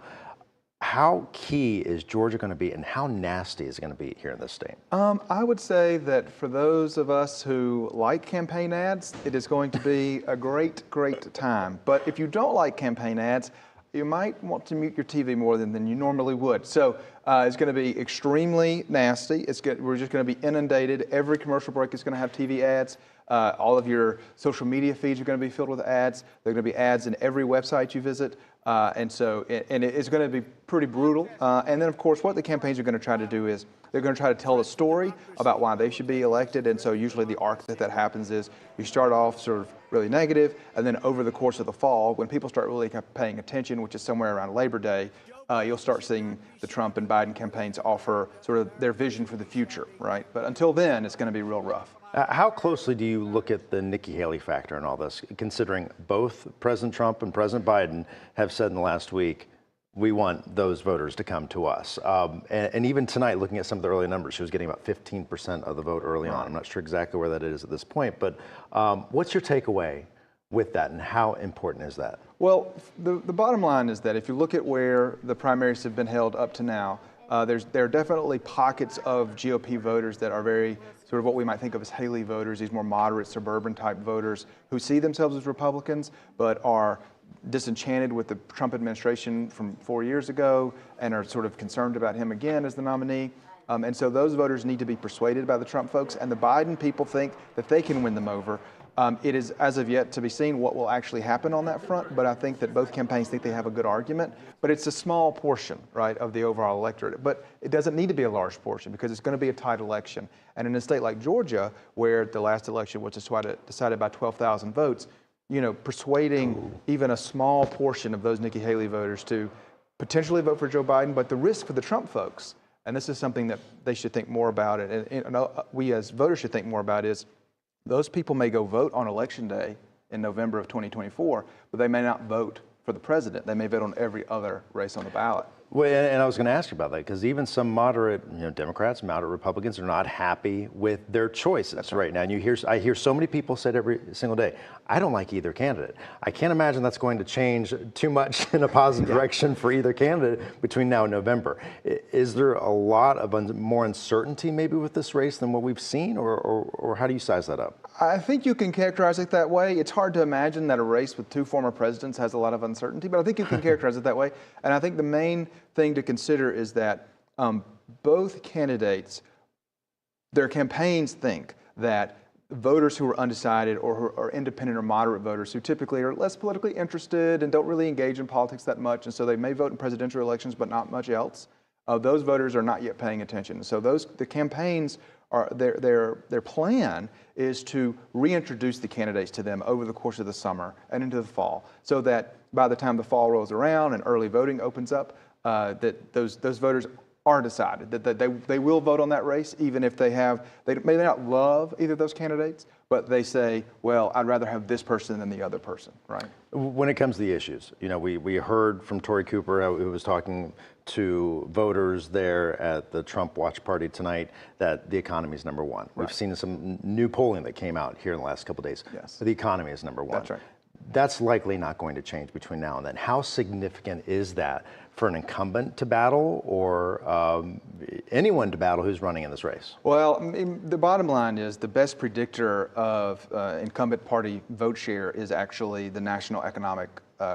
How key is Georgia going to be, and how nasty is it going to be here in this state? I would say that for those of us who like campaign ads, it is going to be a great, great time. But if you don't like campaign ads, you might want to mute your TV more than you normally would. So it's going to be extremely nasty. We're just going to be inundated. Every commercial break is going to have TV ads. All of your social media feeds are going to be filled with ads. There are going to be ads in every website you visit. And it's going to be pretty brutal. And then, of course, what the campaigns are going to try to do is they're going to try to tell a story about why they should be elected. And so usually the arc that happens is you start off sort of really negative, and then over the course of the fall, when people start really paying attention, which is somewhere around Labor Day, you'll start seeing the Trump and Biden campaigns offer sort of their vision for the future, right? But until then, it's going to be real rough. How closely do you look at the Nikki Haley factor in all this, considering both President Trump and President Biden have said in the last week, we want those voters to come to us. And even tonight, looking at some of the early numbers, she was getting about 15% of the vote early on. I'm not sure exactly where that is at this point, but what's your takeaway with that, and how important is that? Well, the bottom line is that if you look at where the primaries have been held up to now, there are definitely pockets of GOP voters that are very sort of what we might think of as Haley voters, these more moderate suburban type voters who see themselves as Republicans but are disenchanted with the Trump administration from 4 years ago and are sort of concerned about him again as the nominee. And so those voters need to be persuaded by the Trump folks, and the Biden people think that they can win them over. It is as of yet to be seen what will actually happen on that front, but I think that both campaigns think they have a good argument. But it's a small portion, right, of the overall electorate. But it doesn't need to be a large portion because it's going to be a tight election. And in a state like Georgia, where the last election was decided by 12,000 votes, you know, persuading even a small portion of those Nikki Haley voters to potentially vote for Joe Biden, but the risk for the Trump folks, and this is something that they should think more about, and we as voters should think more about, is those people may go vote on Election Day in November of 2024, but they may not vote for the president. They may vote on every other race on the ballot. Well, and I was going to ask you about that, because even some moderate, Democrats, moderate Republicans are not happy with their choices right now. And I hear so many people say it every single day, I don't like either candidate. I can't imagine that's going to change too much in a positive direction for either candidate between now and November. Is there a lot of more uncertainty maybe with this race than what we've seen, or how do you size that up? I think you can characterize it that way. It's hard to imagine that a race with two former presidents has a lot of uncertainty, but I think you can characterize it that way. And I think the main thing to consider is that both candidates, their campaigns think that voters who are undecided or who are independent or moderate voters who typically are less politically interested and don't really engage in politics that much, and so they may vote in presidential elections but not much else, those voters are not yet paying attention. So the campaigns are their plan is to reintroduce the candidates to them over the course of the summer and into the fall, so that by the time the fall rolls around and early voting opens up, that those voters are decided, that they will vote on that race, even if they may not love either of those candidates, but they say, well, I'd rather have this person than the other person, right? When it comes to the issues, we heard from Tory Cooper, who was talking to voters there at the Trump watch party tonight, that the economy is number one. Right. We've seen some new polling that came out here in the last couple of days. Yes. The economy is number one. That's right. That's likely not going to change between now and then. How significant is that for an incumbent to battle, or anyone to battle who's running in this race? Well, the bottom line is the best predictor of incumbent party vote share is actually the national economic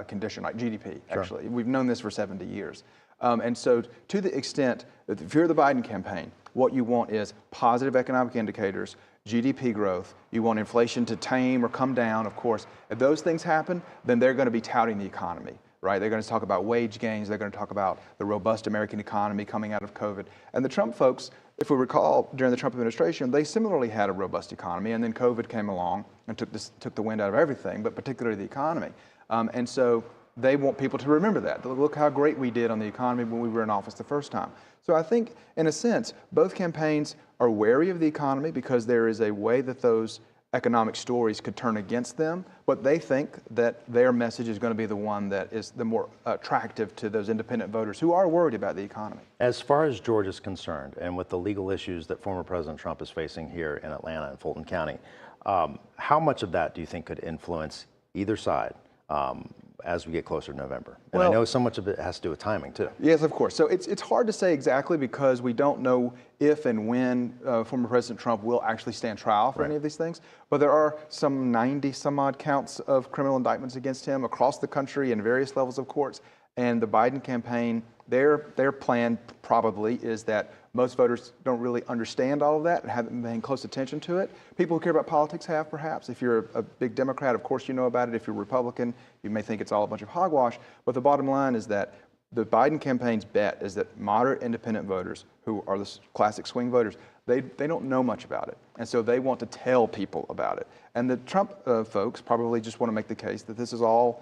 condition, like GDP, actually. Sure. We've known this for 70 years. And so to the extent that if you're the Biden campaign, what you want is positive economic indicators, GDP growth. You want inflation to tame or come down, of course. If those things happen, then they're going to be touting the economy, right? They're going to talk about wage gains. They're going to talk about the robust American economy coming out of COVID. And the Trump folks, if we recall, during the Trump administration, they similarly had a robust economy, and then COVID came along and took the wind out of everything, but particularly the economy. And so they want people to remember that. Look how great we did on the economy when we were in office the first time. So I think, in a sense, both campaigns are wary of the economy because there is a way that those economic stories could turn against them, but they think that their message is going to be the one that is the more attractive to those independent voters who are worried about the economy. As far as Georgia is concerned, and with the legal issues that former President Trump is facing here in Atlanta and Fulton County, how much of that do you think could influence either side as we get closer to November? And I know so much of it has to do with timing, too. Yes, of course. So it's hard to say exactly because we don't know if and when former President Trump will actually stand trial for any of these things. But there are some 90 some odd counts of criminal indictments against him across the country in various levels of courts. And the Biden campaign, their plan probably is that most voters don't really understand all of that and haven't been paying close attention to it. People who care about politics have, perhaps. If you're a big Democrat, of course you know about it. If you're Republican, you may think it's all a bunch of hogwash. But the bottom line is that the Biden campaign's bet is that moderate independent voters, who are the classic swing voters, they don't know much about it. And so they want to tell people about it. And the Trump folks probably just want to make the case that this is all,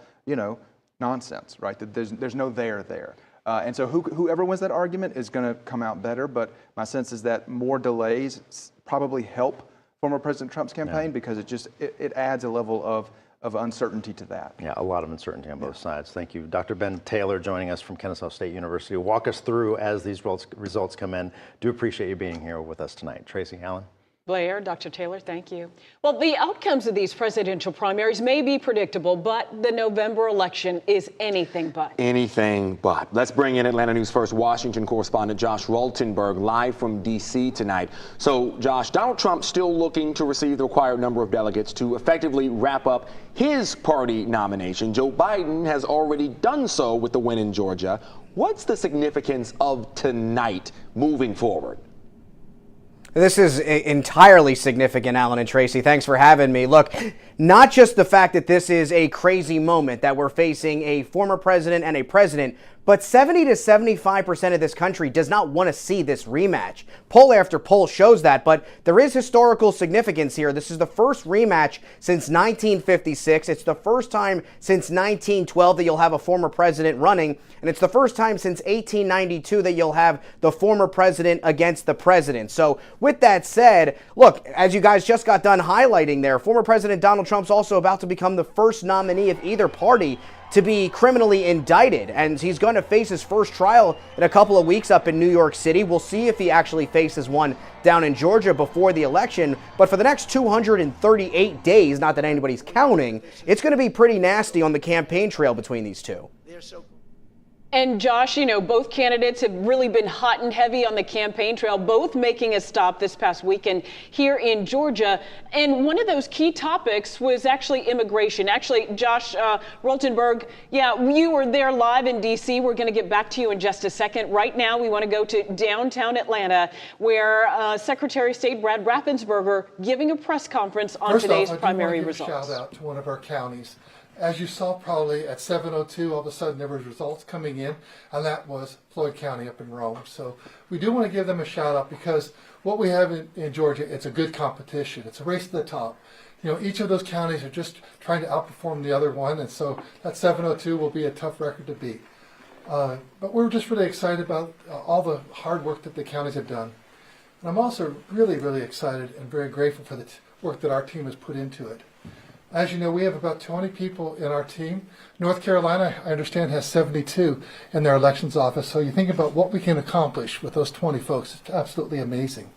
nonsense, right? That there's no there. And so whoever wins that argument is going to come out better. But my sense is that more delays probably help former President Trump's campaign because it adds a level of uncertainty to that. Yeah, a lot of uncertainty on both sides. Thank you. Dr. Ben Taylor joining us from Kennesaw State University. Walk us through as these results come in. Do appreciate you being here with us tonight. Tracy, Alan? Blair, Dr. Taylor, thank you. Well, the outcomes of these presidential primaries may be predictable, but the November election is anything but. Anything but. Let's bring in Atlanta News First Washington correspondent Josh Raffensberger live from D.C. tonight. So, Josh, Donald Trump still looking to receive the required number of delegates to effectively wrap up his party nomination. Joe Biden has already done so with the win in Georgia. What's the significance of tonight moving forward? This is entirely significant, Alan and Tracy. Thanks for having me. Look, not just the fact that this is a crazy moment, that we're facing a former president and a president, but 70 to 75% of this country does not want to see this rematch. Poll after poll shows that, but there is historical significance here. This is the first rematch since 1956. It's the first time since 1912 that you'll have a former president running, and it's the first time since 1892 that you'll have the former president against the president. So with that said, look, as you guys just got done highlighting there, former President Donald Trump's also about to become the first nominee of either party to be criminally indicted, and he's going to face his first trial in a couple of weeks up in New York City. We'll see if he actually faces one down in Georgia before the election, but for the next 238 days, not that anybody's counting, it's going to be pretty nasty on the campaign trail between these two. And Josh, both candidates have really been hot and heavy on the campaign trail, both making a stop this past weekend here in Georgia. And one of those key topics was actually immigration. Actually, Josh Raffensberger, you were there live in D.C. We're going to get back to you in just a second. Right now, we want to go to downtown Atlanta, where Secretary of State Brad Raffensberger giving a press conference on today's primary results. Shout out to one of our counties. As you saw probably at 7:02, all of a sudden there was results coming in, and that was Floyd County up in Rome. So we do want to give them a shout out because what we have in Georgia, it's a good competition. It's a race to the top. Each of those counties are just trying to outperform the other one, and so that 7:02 will be a tough record to beat. But we're just really excited about all the hard work that the counties have done. And I'm also really, really excited and very grateful for the work that our team has put into it. As you know, we have about 20 people in our team. North Carolina, I understand, has 72 in their elections office. So you think about what we can accomplish with those 20 folks. It's absolutely amazing.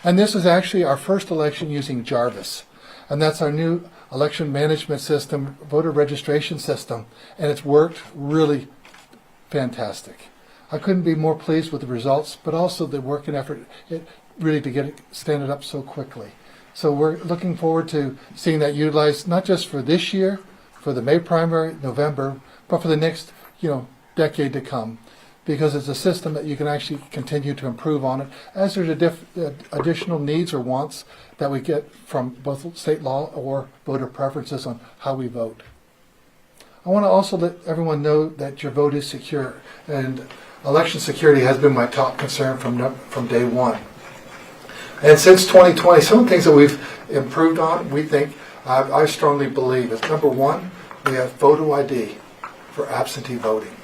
And this is actually our first election using Jarvis. And that's our new election management system, voter registration system. And it's worked really fantastic. I couldn't be more pleased with the results, but also the work and effort really to get it standing up so quickly. So we're looking forward to seeing that utilized not just for this year, for the May primary, November, but for the next, decade to come, because it's a system that you can actually continue to improve on it as there's additional needs or wants that we get from both state law or voter preferences on how we vote. I want to also let everyone know that your vote is secure, and election security has been my top concern from day one. And since 2020, some of the things that we've improved on, we think, I strongly believe, is number one, we have photo ID for absentee voting.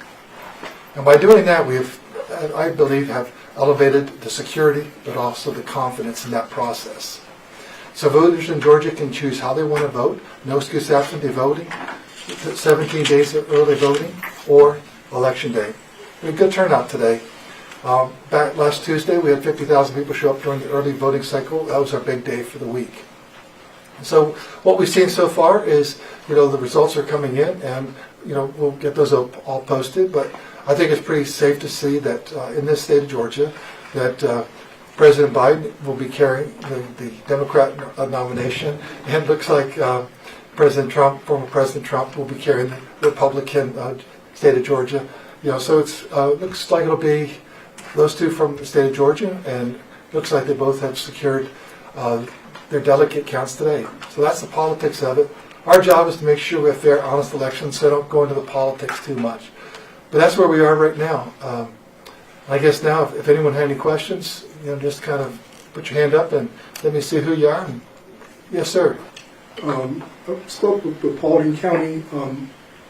And by doing that, I believe, have elevated the security, but also the confidence in that process. So voters in Georgia can choose how they want to vote, no excuse absentee voting, 17 days of early voting, or election day. We had a good turnout today. Back last Tuesday, we had 50,000 people show up during the early voting cycle. That was our big day for the week. So what we've seen so far is, the results are coming in, and we'll get those all posted. But I think it's pretty safe to see that in this state of Georgia, that President Biden will be carrying the Democrat nomination, and it looks like former President Trump will be carrying the Republican state of Georgia. So it's looks like it'll be those two from the state of Georgia, and looks like they both have secured their delegate counts today. So that's the politics of it. Our job is to make sure we have fair, honest elections, so don't go into the politics too much. But that's where we are right now. I guess now, if anyone had any questions, just kind of put your hand up and let me see who you are. Yes, sir. I spoke with the Paulding County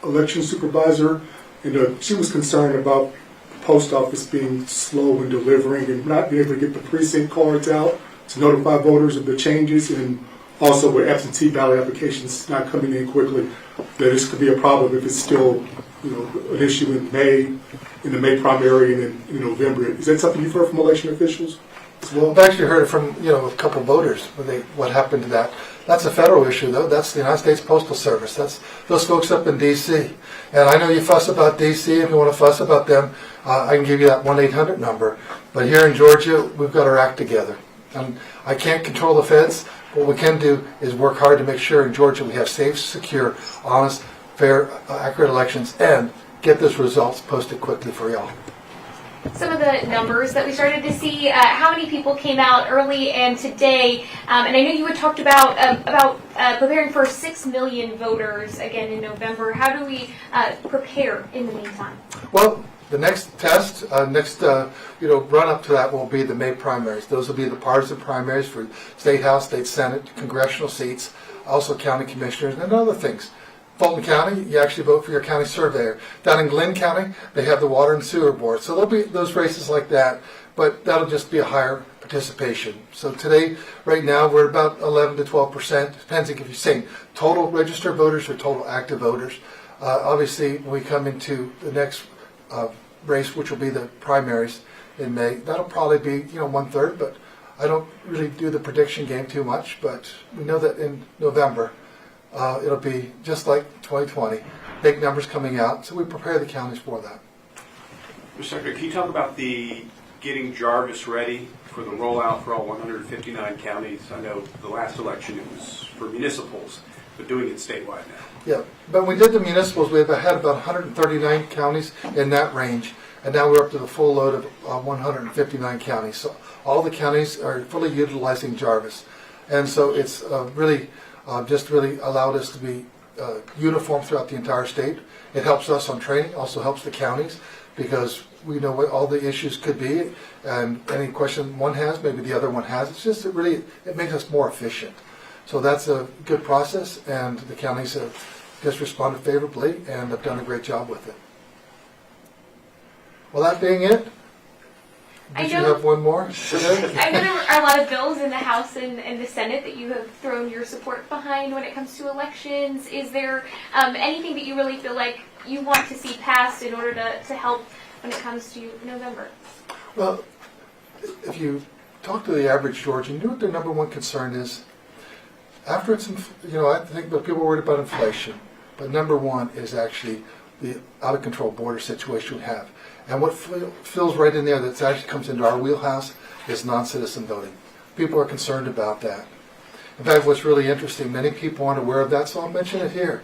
election supervisor, and she was concerned about the post office being slow in delivering and not being able to get the precinct cards out to notify voters of the changes, and also with absentee ballot applications not coming in quickly, that this could be a problem if it's still an issue in the May primary and in November. Is that something you've heard from election officials as well? I've actually heard it from a couple of voters what happened to that. That's a federal issue, though. That's the United States Postal Service. That's those folks up in D.C. And I know you fuss about D.C. If you want to fuss about them, I can give you that 1-800 number. But here in Georgia, we've got our act together. And I can't control the feds. What we can do is work hard to make sure in Georgia we have safe, secure, honest, fair, accurate elections, and get those results posted quickly for y'all. Some of the numbers that we started to see, how many people came out early and today, and I know you had talked about preparing for 6 million voters again in November. How do we prepare in the meantime? Well, the next test, run up to that will be the May primaries. Those will be the partisan primaries for state house, state senate, congressional seats, also county commissioners, and other things. Fulton County, you actually vote for your county surveyor. Down in Glenn County, they have the water and sewer board. So there'll be those races like that, but that'll just be a higher participation. So today, right now, we're about 11 to 12%. Depends if you're saying total registered voters or total active voters. Obviously, when we come into the next race, which will be the primaries in May, that'll probably be 1/3. But I don't really do the prediction game too much. But we know that in November, it'll be just like 2020, big numbers coming out, so we prepare the counties for that. Mr. Secretary, can you talk about the getting Jarvis ready for the rollout for all 159 counties? I know the last election it was for municipals, but doing it statewide now. Yeah, but when we did the municipals, we had about 139 counties in that range, and now we're up to the full load of 159 counties. So all the counties are fully utilizing Jarvis, and so it's really allowed us to be uniform throughout the entire state. It helps us on training, also helps the counties, because we know what all the issues could be, and any question one has, maybe the other one has. It's just it makes us more efficient. So that's a good process, and the counties have just responded favorably and have done a great job with it. Well, that being it, did you have one more? I know there are a lot of bills in the House and the Senate that you have thrown your support behind when it comes to elections. Is there anything that you really feel like you want to see passed in order to help when it comes to November? Well, if you talk to the average Georgian, you know what their number one concern is? After it's, I think that people are worried about inflation, but number one is actually the out of control border situation we have. And what fills right in there that actually comes into our wheelhouse is non-citizen voting. People are concerned about that. In fact, what's really interesting, many people aren't aware of that, so I'll mention it here.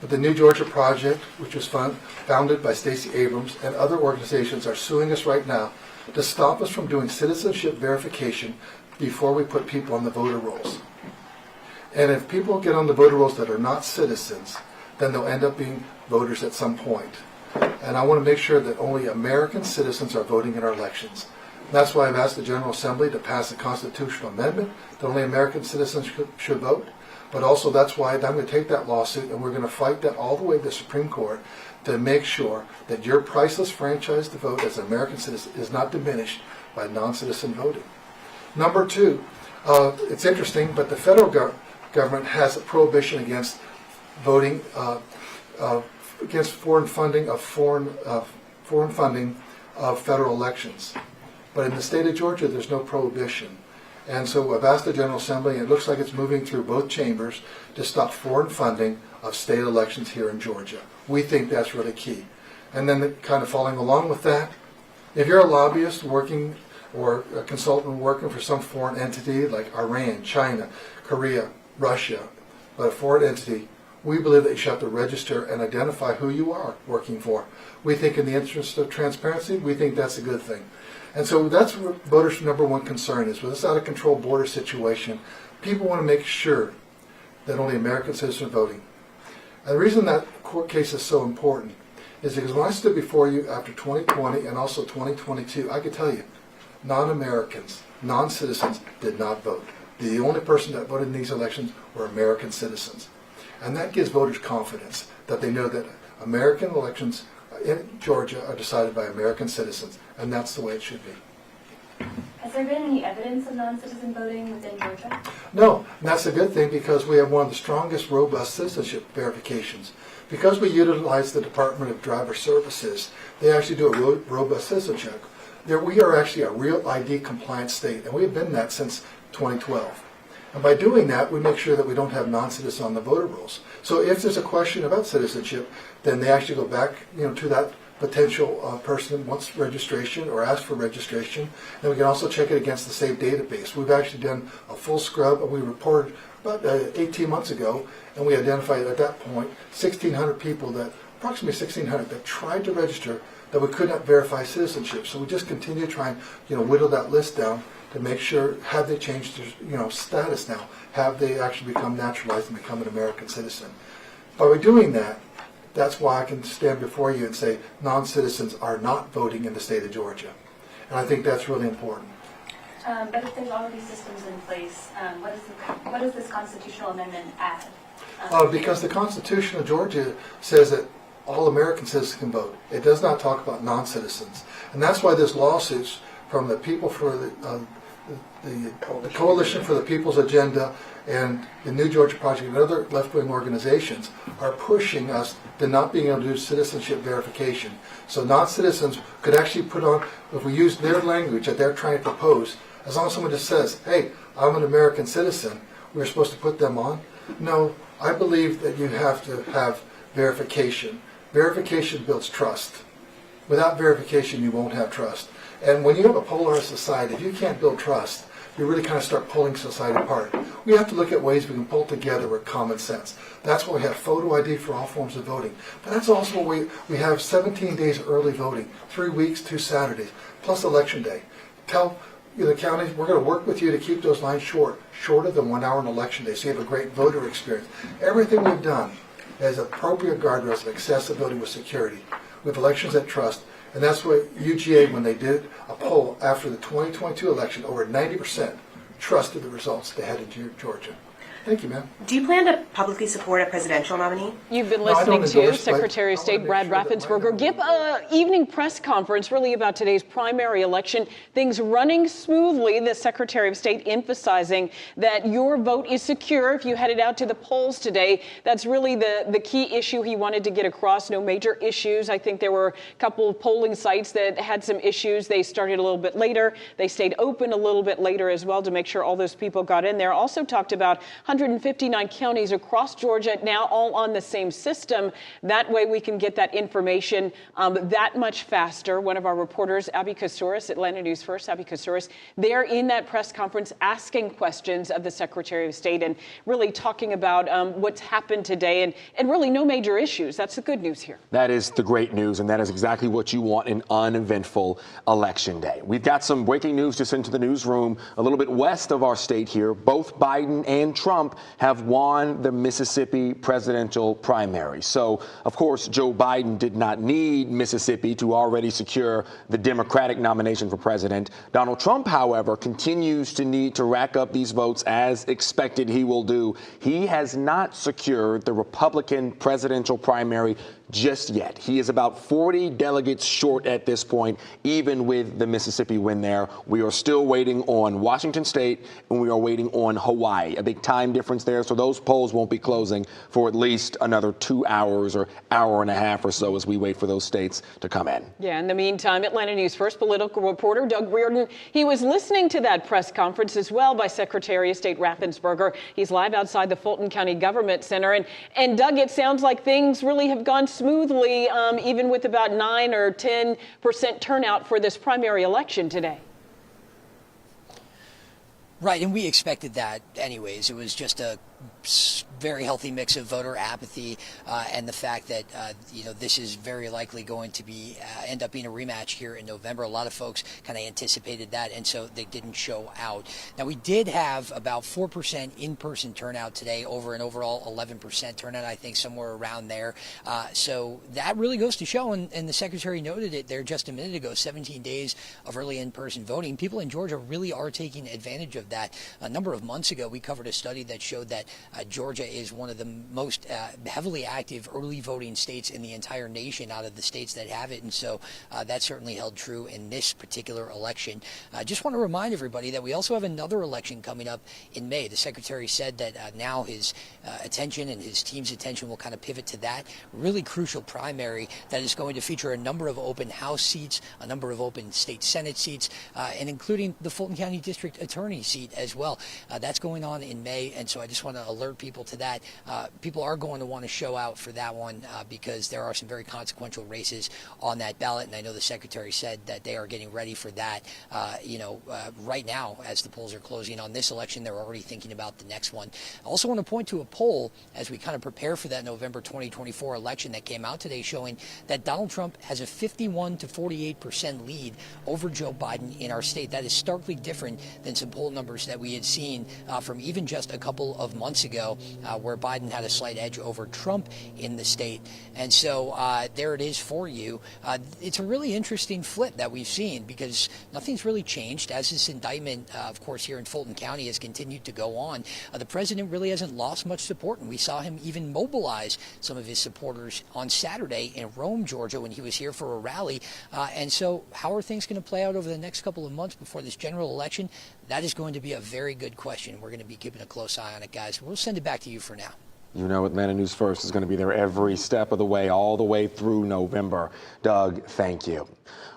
But the New Georgia Project, which was founded by Stacey Abrams and other organizations, are suing us right now to stop us from doing citizenship verification before we put people on the voter rolls. And if people get on the voter rolls that are not citizens, then they'll end up being voters at some point. And I want to make sure that only American citizens are voting in our elections. That's why I've asked the General Assembly to pass a constitutional amendment that only American citizens should vote. But also that's why I'm going to take that lawsuit and we're going to fight that all the way to the Supreme Court to make sure that your priceless franchise to vote as an American citizen is not diminished by non-citizen voting. Number two, it's interesting, but the federal government has a prohibition against voting against foreign funding of federal elections. But in the state of Georgia, there's no prohibition. And so I've asked the General Assembly, and it looks like it's moving through both chambers to stop foreign funding of state elections here in Georgia. We think that's really key. And then kind of following along with that, if you're a lobbyist working or a consultant working for some foreign entity like Iran, China, Korea, Russia, but a foreign entity, We believe that you should have to register and identify who you are working for. We think in the interest of transparency, we think that's a good thing. And so that's what voters' number one concern is. With this out-of-control border situation, people want to make sure that only American citizens are voting. And the reason that court case is so important is because when I stood before you after 2020 and also 2022, I could tell you, non-Americans, non-citizens did not vote. The only person that voted in these elections were American citizens. And that gives voters confidence that they know that American elections in Georgia are decided by American citizens, and that's the way it should be. Has there been any evidence of non-citizen voting within Georgia? No, and that's a good thing because we have one of the strongest, robust citizenship verifications. Because we utilize the Department of Driver Services, they actually do a robust citizenship check. We are actually a real ID compliant state, and we've been that since 2012. And by doing that, we make sure that we don't have non-citizens on the voter rolls. So if there's a question about citizenship, then they actually go back, to that potential person who wants registration or asks for registration. And we can also check it against the SAVE database. We've actually done a full scrub, and we reported about 18 months ago, and we identified at that point 1,600 people approximately 1,600 that tried to register that we could not verify citizenship. So we just continue to try and whittle that list down to make sure, have they changed their status now? Have they actually become naturalized and become an American citizen? By doing that, that's why I can stand before you and say non-citizens are not voting in the state of Georgia. And I think that's really important. But if there's all of these systems in place, what does this constitutional amendment add? Because the Constitution of Georgia says that all American citizens can vote. It does not talk about non-citizens. And that's why this lawsuits from the people for the Coalition for the People's Agenda and the New Georgia Project and other left-wing organizations are pushing us to not being able to do citizenship verification. So non-citizens could actually put on, if we use their language that they're trying to propose, as long as someone just says, hey, I'm an American citizen, we're supposed to put them on? No, I believe that you have to have verification. Verification builds trust. Without verification, you won't have trust. And when you have a polarized society, if you can't build trust, you really kind of start pulling society apart. We have to look at ways we can pull together with common sense. That's why we have photo ID for all forms of voting. But that's also why we have 17 days early voting, 3 weeks, 2 Saturdays, plus Election Day. Tell the counties, we're going to work with you to keep those lines shorter than 1 hour on Election Day, so you have a great voter experience. Everything we've done is appropriate guardrails of accessibility with security, with elections that trust. And that's what UGA, when they did a poll after the 2022 election, over 90% trusted the results they had in Georgia. Thank you, ma'am. Do you plan to publicly support a presidential nominee? You've been listening to Secretary of State Brad Raffensberger give an evening press conference really about today's primary election. Things running smoothly. The Secretary of State emphasizing that your vote is secure if you headed out to the polls today. That's really the key issue he wanted to get across. No major issues. I think there were a couple of polling sites that had some issues. They started a little bit later. They stayed open a little bit later as well to make sure all those people got in there. Also talked about 159 counties across Georgia now all on the same system. That way we can get that information that much faster. One of our reporters, Abby Koussouris, Atlanta News First, Abby Koussouris, they're in that press conference asking questions of the Secretary of State and really talking about what's happened today and really no major issues. That's the good news here. That is the great news, and that is exactly what you want in uneventful Election Day. We've got some breaking news just into the newsroom a little bit west of our state here. Both Biden and Trump have won the Mississippi presidential primary. So, of course, Joe Biden did not need Mississippi to already secure the Democratic nomination for president. Donald Trump, however, continues to need to rack up these votes as expected he will do. He has not secured the Republican presidential primary just yet. He is about 40 delegates short at this point, even with the Mississippi win there. We are still waiting on Washington State, and we are waiting on Hawaii. A big time difference there, so those polls won't be closing for at least another 2 hours or hour and a half or so as we wait for those states to come in. Yeah, in the meantime, Atlanta News First political reporter Doug Reardon, he was listening to that press conference as well by Secretary of State Raffensberger. He's live outside the Fulton County Government Center. And Doug, it sounds like things really have gone smoothly, even with about 9 or 10% turnout for this primary election today. Right, and we expected that anyways. It was just a very healthy mix of voter apathy and the fact that this is very likely going to be end up being a rematch here in November. A lot of folks kind of anticipated that, and so they didn't show out. Now, we did have about 4% in-person turnout today over an overall 11% turnout, I think somewhere around there. So that really goes to show, and the Secretary noted it there just a minute ago, 17 days of early in-person voting. People in Georgia really are taking advantage of that. A number of months ago, we covered a study that showed that Georgia is one of the most heavily active early voting states in the entire nation out of the states that have it. And so that certainly held true in this particular election. I just want to remind everybody that we also have another election coming up in May. The Secretary said that now his attention and his team's attention will kind of pivot to that really crucial primary that is going to feature a number of open House seats, a number of open state Senate seats, and including the Fulton County District Attorney seat as well. That's going on in May, and so I just want to alert people to that. People are going to want to show out for that one because there are some very consequential races on that ballot, and I know the Secretary said that they are getting ready for that. Right now, as the polls are closing on this election, they're already thinking about the next one. I also want to point to a poll as we kind of prepare for that November 2024 election that came out today showing that Donald Trump has a 51 to 48% lead over Joe Biden in our state. That is starkly different than some poll numbers that we had seen from even just a couple of months ago where Biden had a slight edge over Trump in the state. And so there it is for you. It's a really interesting flip that we've seen because nothing's really changed as this indictment, of course, here in Fulton County has continued to go on. The president really hasn't lost much support, and we saw him even mobilize some of his supporters on Saturday in Rome, Georgia, when he was here for a rally. And so how are things going to play out over the next couple of months before this general election? That is going to be a very good question. We're going to be keeping a close eye on it, guys. We'll send it back to you for now. You know, Atlanta News First is going to be there every step of the way, all the way through November. Doug, thank you.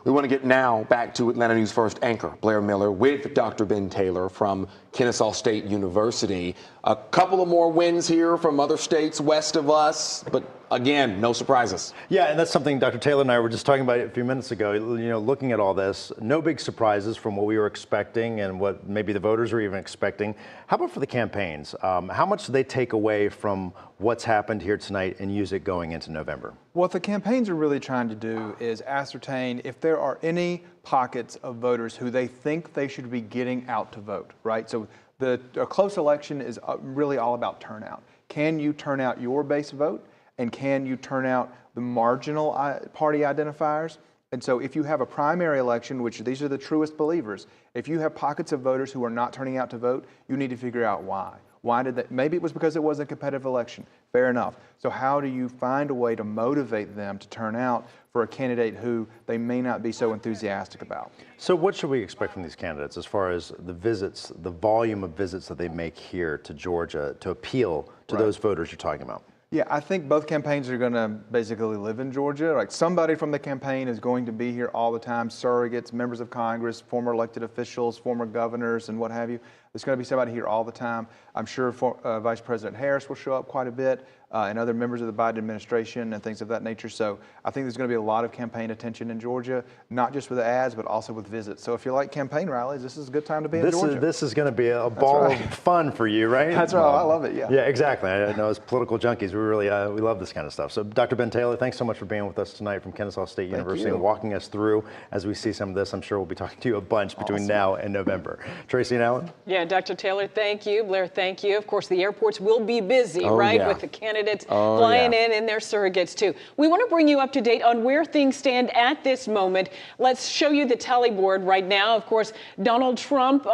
We want to get now back to Atlanta News First anchor Blair Miller with Dr. Ben Taylor from Kennesaw State University. A couple of more wins here from other states west of us, but again, no surprises. Yeah, and that's something Dr. Taylor and I were just talking about a few minutes ago. Looking at all this, no big surprises from what we were expecting and what maybe the voters are even expecting. How about for the campaigns? How much do they take away from what's happened here tonight and use it going into November? What the campaigns are really trying to do is ascertain if there are any pockets of voters who they think they should be getting out to vote, right? So a close election is really all about turnout. Can you turn out your base vote? And can you turn out the marginal party identifiers? And so if you have a primary election, which these are the truest believers, if you have pockets of voters who are not turning out to vote, you need to figure out why. Why did that? Maybe it was because it wasn't a competitive election. Fair enough. So how do you find a way to motivate them to turn out for a candidate who they may not be so enthusiastic about? So what should we expect from these candidates as far as the visits, the volume of visits that they make here to Georgia to appeal to those voters you're talking about? Yeah, I think both campaigns are going to basically live in Georgia. Like somebody from the campaign is going to be here all the time, surrogates, members of Congress, former elected officials, former governors, and what have you. There's going to be somebody here all the time. I'm sure Vice President Harris will show up quite a bit, and other members of the Biden administration and things of that nature. So I think there's going to be a lot of campaign attention in Georgia, not just with ads, but also with visits. So if you like campaign rallies, this is a good time to be in Georgia. This is going to be a ball of fun for you, right? That's right. I love it, yeah. Yeah, exactly. I know as political junkies, we love this kind of stuff. So Dr. Ben Taylor, thanks so much for being with us tonight from Kennesaw State University and walking us through as we see some of this. I'm sure we'll be talking to you a bunch between now and November. Tracy and Alan? Yeah, Dr. Taylor, thank you. Blair, thank you. Of course, the airports will be busy, right, with the candidates flying in and their surrogates, too. We want to bring you up to date on where things stand at this moment. Let's show you the tally board right now. Of course, Donald Trump,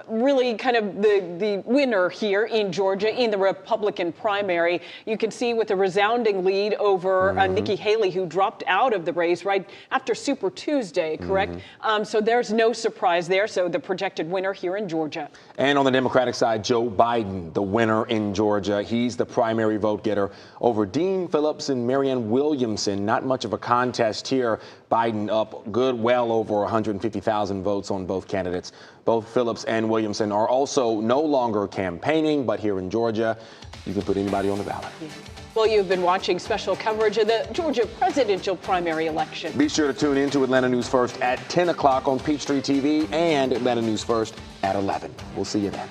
really kind of the winner here in Georgia in the Republican primary. You can see with a resounding lead over Nikki Haley, who dropped out of the race right after Super Tuesday, correct? So there's no surprise there. So the projected winner here in Georgia. And on the Democratic side, Joe Biden, the winner in Georgia. He's the primary vote getter over Dean Phillips and Marianne Williamson. Not much of a contest here. Biden up well over 150,000 votes on both candidates. Both Phillips and Williamson are also no longer campaigning, but here in Georgia, you can put anybody on the ballot. Well, you've been watching special coverage of the Georgia presidential primary election. Be sure to tune in to Atlanta News First at 10 o'clock on Peachtree TV and Atlanta News First at 11. We'll see you then.